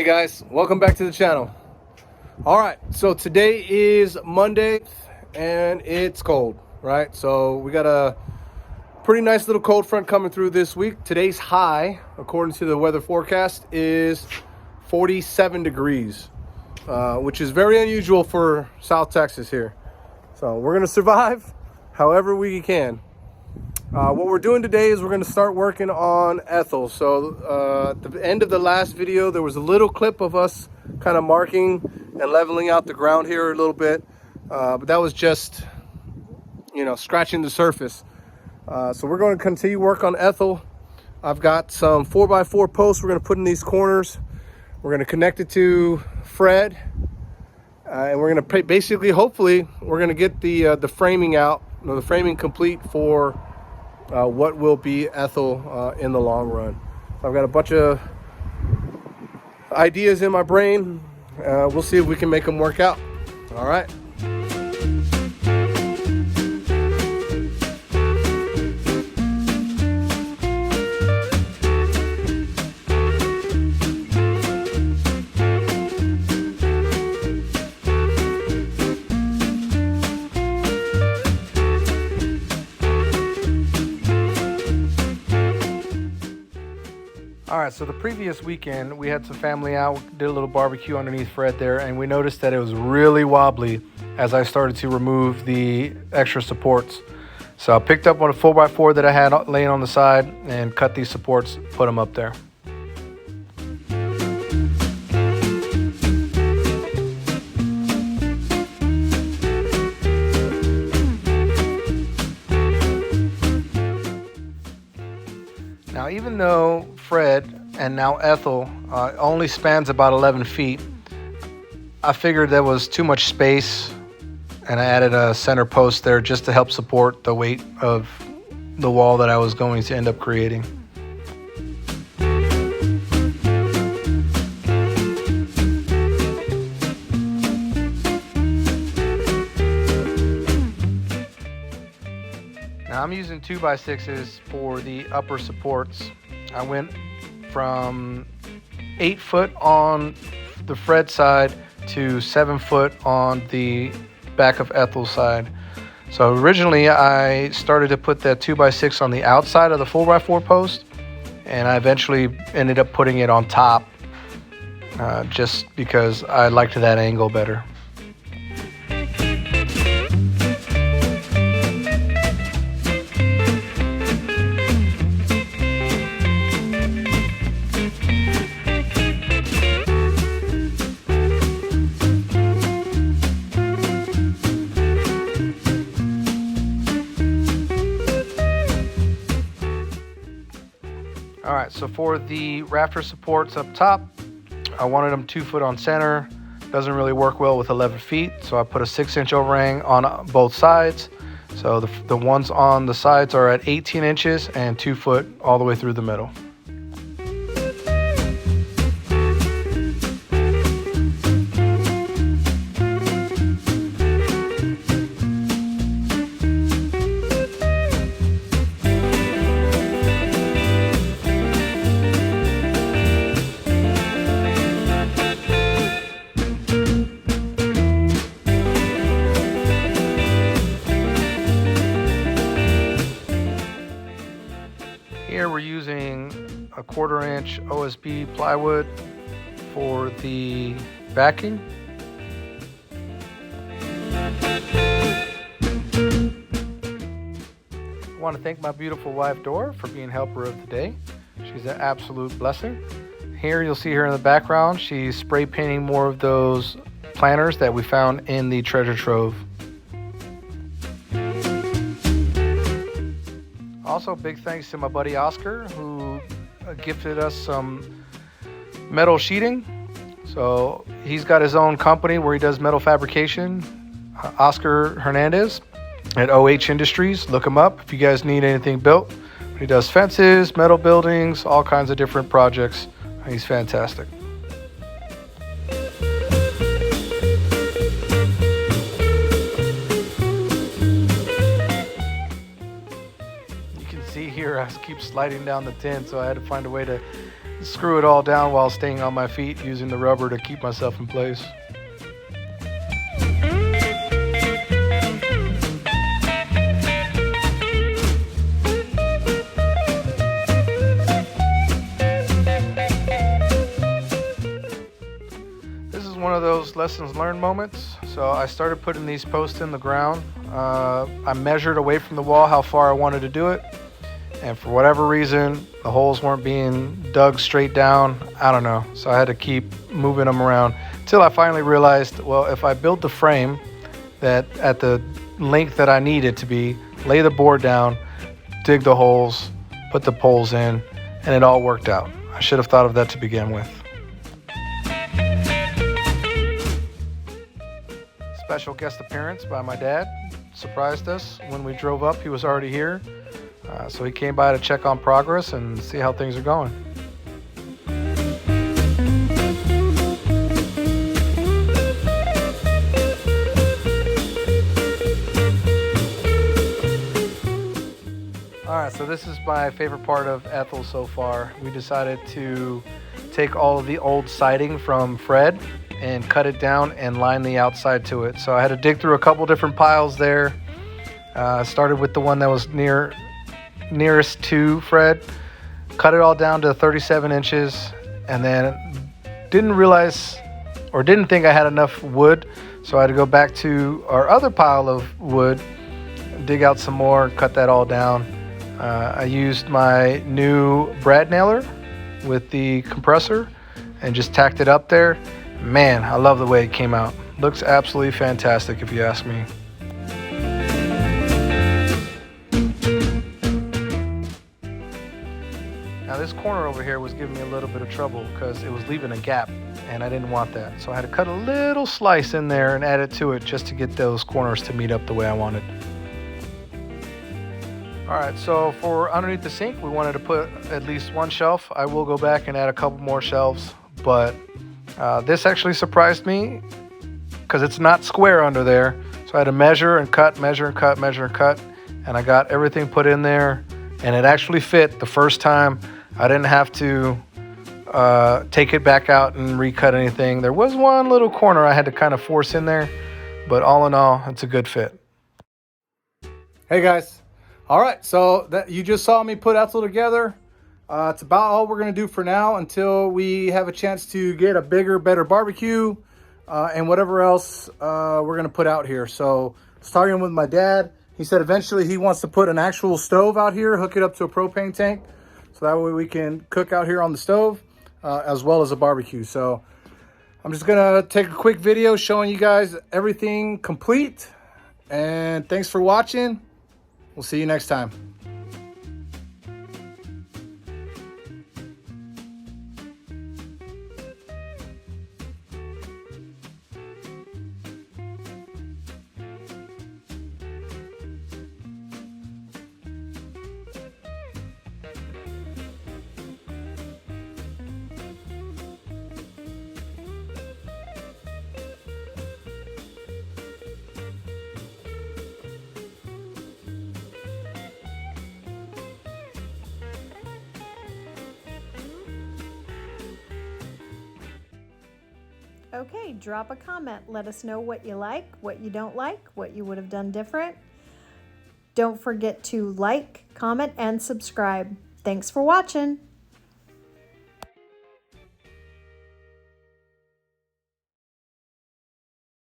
Hey guys, welcome back to the channel. All right, so today is Monday and it's cold, right? So we got a pretty nice little cold front coming through this week. Today's high, according to the weather forecast, is 47 degrees, which is very unusual for South Texas here. So we're gonna survive however we can. What we're doing today is we're going to start working on Ethel. So at the end of the last video, there was a little clip of us kind of marking and leveling out the ground here a little bit. But that was just, scratching the surface. So we're going to continue work on Ethel. I've got some 4x4 posts we're going to put in these corners. We're going to connect it to Fred. And we're going to basically, hopefully, we're going to get the framing out, the framing complete for what will be Ethel in the long run. So I've got a bunch of ideas in my brain. We'll see if we can make them work out. All right. All right, so the previous weekend, we had some family out, did a little barbecue underneath Fred there, and we noticed that it was really wobbly as I started to remove the extra supports. So I picked up one 4x4 that I had laying on the side and cut these supports, put them up there. Now, even though Fred and now Ethel only spans about 11 feet, I figured there was too much space, and I added a center post there just to help support the weight of the wall that I was going to end up creating. Now I'm using 2x6s for the upper supports. I went from 8 foot on the Fred side to 7 foot on the back of Ethel's side. So originally I started to put that 2x6 on the outside of the 4x4 post, and I eventually ended up putting it on top just because I liked that angle better. All right, so for the rafter supports up top, I wanted them 2 foot on center. Doesn't really work well with 11 feet, so I put a 6-inch overhang on both sides. So the ones on the sides are at 18 inches and 2 foot all the way through the middle. Here we're using a 1/4 inch OSB plywood for the backing. I want to thank my beautiful wife Dora for being helper of the day. She's an absolute blessing. Here you'll see her in the background. She's spray painting more of those planters that we found in the treasure trove. Also, big thanks to my buddy Oscar, who gifted us some metal sheeting. So he's got his own company where he does metal fabrication, Oscar Hernandez at OH Industries. Look him up if you guys need anything built. He does fences, metal buildings, all kinds of different projects. He's fantastic. You can see here I keep sliding down the tin, so I had to find a way to screw it all down while staying on my feet, using the rubber to keep myself in place. This is one of those lessons learned moments. So I started putting these posts in the ground. I measured away from the wall how far I wanted to do it. And for whatever reason, the holes weren't being dug straight down. I don't know. So I had to keep moving them around until I finally realized, well, if I build the frame that at the length that I need it to be, lay the board down, dig the holes, put the poles in, and it all worked out. I should have thought of that to begin with. Special guest appearance by my dad. Surprised us when we drove up. He was already here. So he came by to check on progress and see how things are going. Alright, so this is my favorite part of Ethel so far. We decided to take all of the old siding from Fred and cut it down and line the outside to it. So I had to dig through a couple different piles there. Started with the one that was nearest to Fred, cut it all down to 37 inches, and then didn't realize or didn't think I had enough wood, so I had to go back to our other pile of wood, dig out some more, cut that all down. I used my new brad nailer with the compressor and just tacked it up there. Man, I love the way it came out. Looks absolutely fantastic if you ask me. Now this corner over here was giving me a little bit of trouble because it was leaving a gap and I didn't want that. So I had to cut a little slice in there and add it to it just to get those corners to meet up the way I wanted. Alright, so for underneath the sink, we wanted to put at least one shelf. I will go back and add a couple more shelves, but this actually surprised me because it's not square under there. So I had to measure and cut, measure and cut, measure and cut, and I got everything put in there and it actually fit the first time. I didn't have to take it back out and recut anything. There was one little corner I had to kind of force in there, but all in all, it's a good fit. Hey guys. All right, so that you just saw me put Ethel together. It's about all we're gonna do for now until we have a chance to get a bigger, better barbecue and whatever else we're gonna put out here. So starting with my dad, he said eventually he wants to put an actual stove out here, hook it up to a propane tank, so that way we can cook out here on the stove as well as a barbecue. So I'm just gonna take a quick video showing you guys everything complete. And thanks for watching. We'll see you next time. Okay, drop a comment. Let us know what you like, what you don't like, what you would have done different. Don't forget to like, comment, and subscribe. Thanks for watching.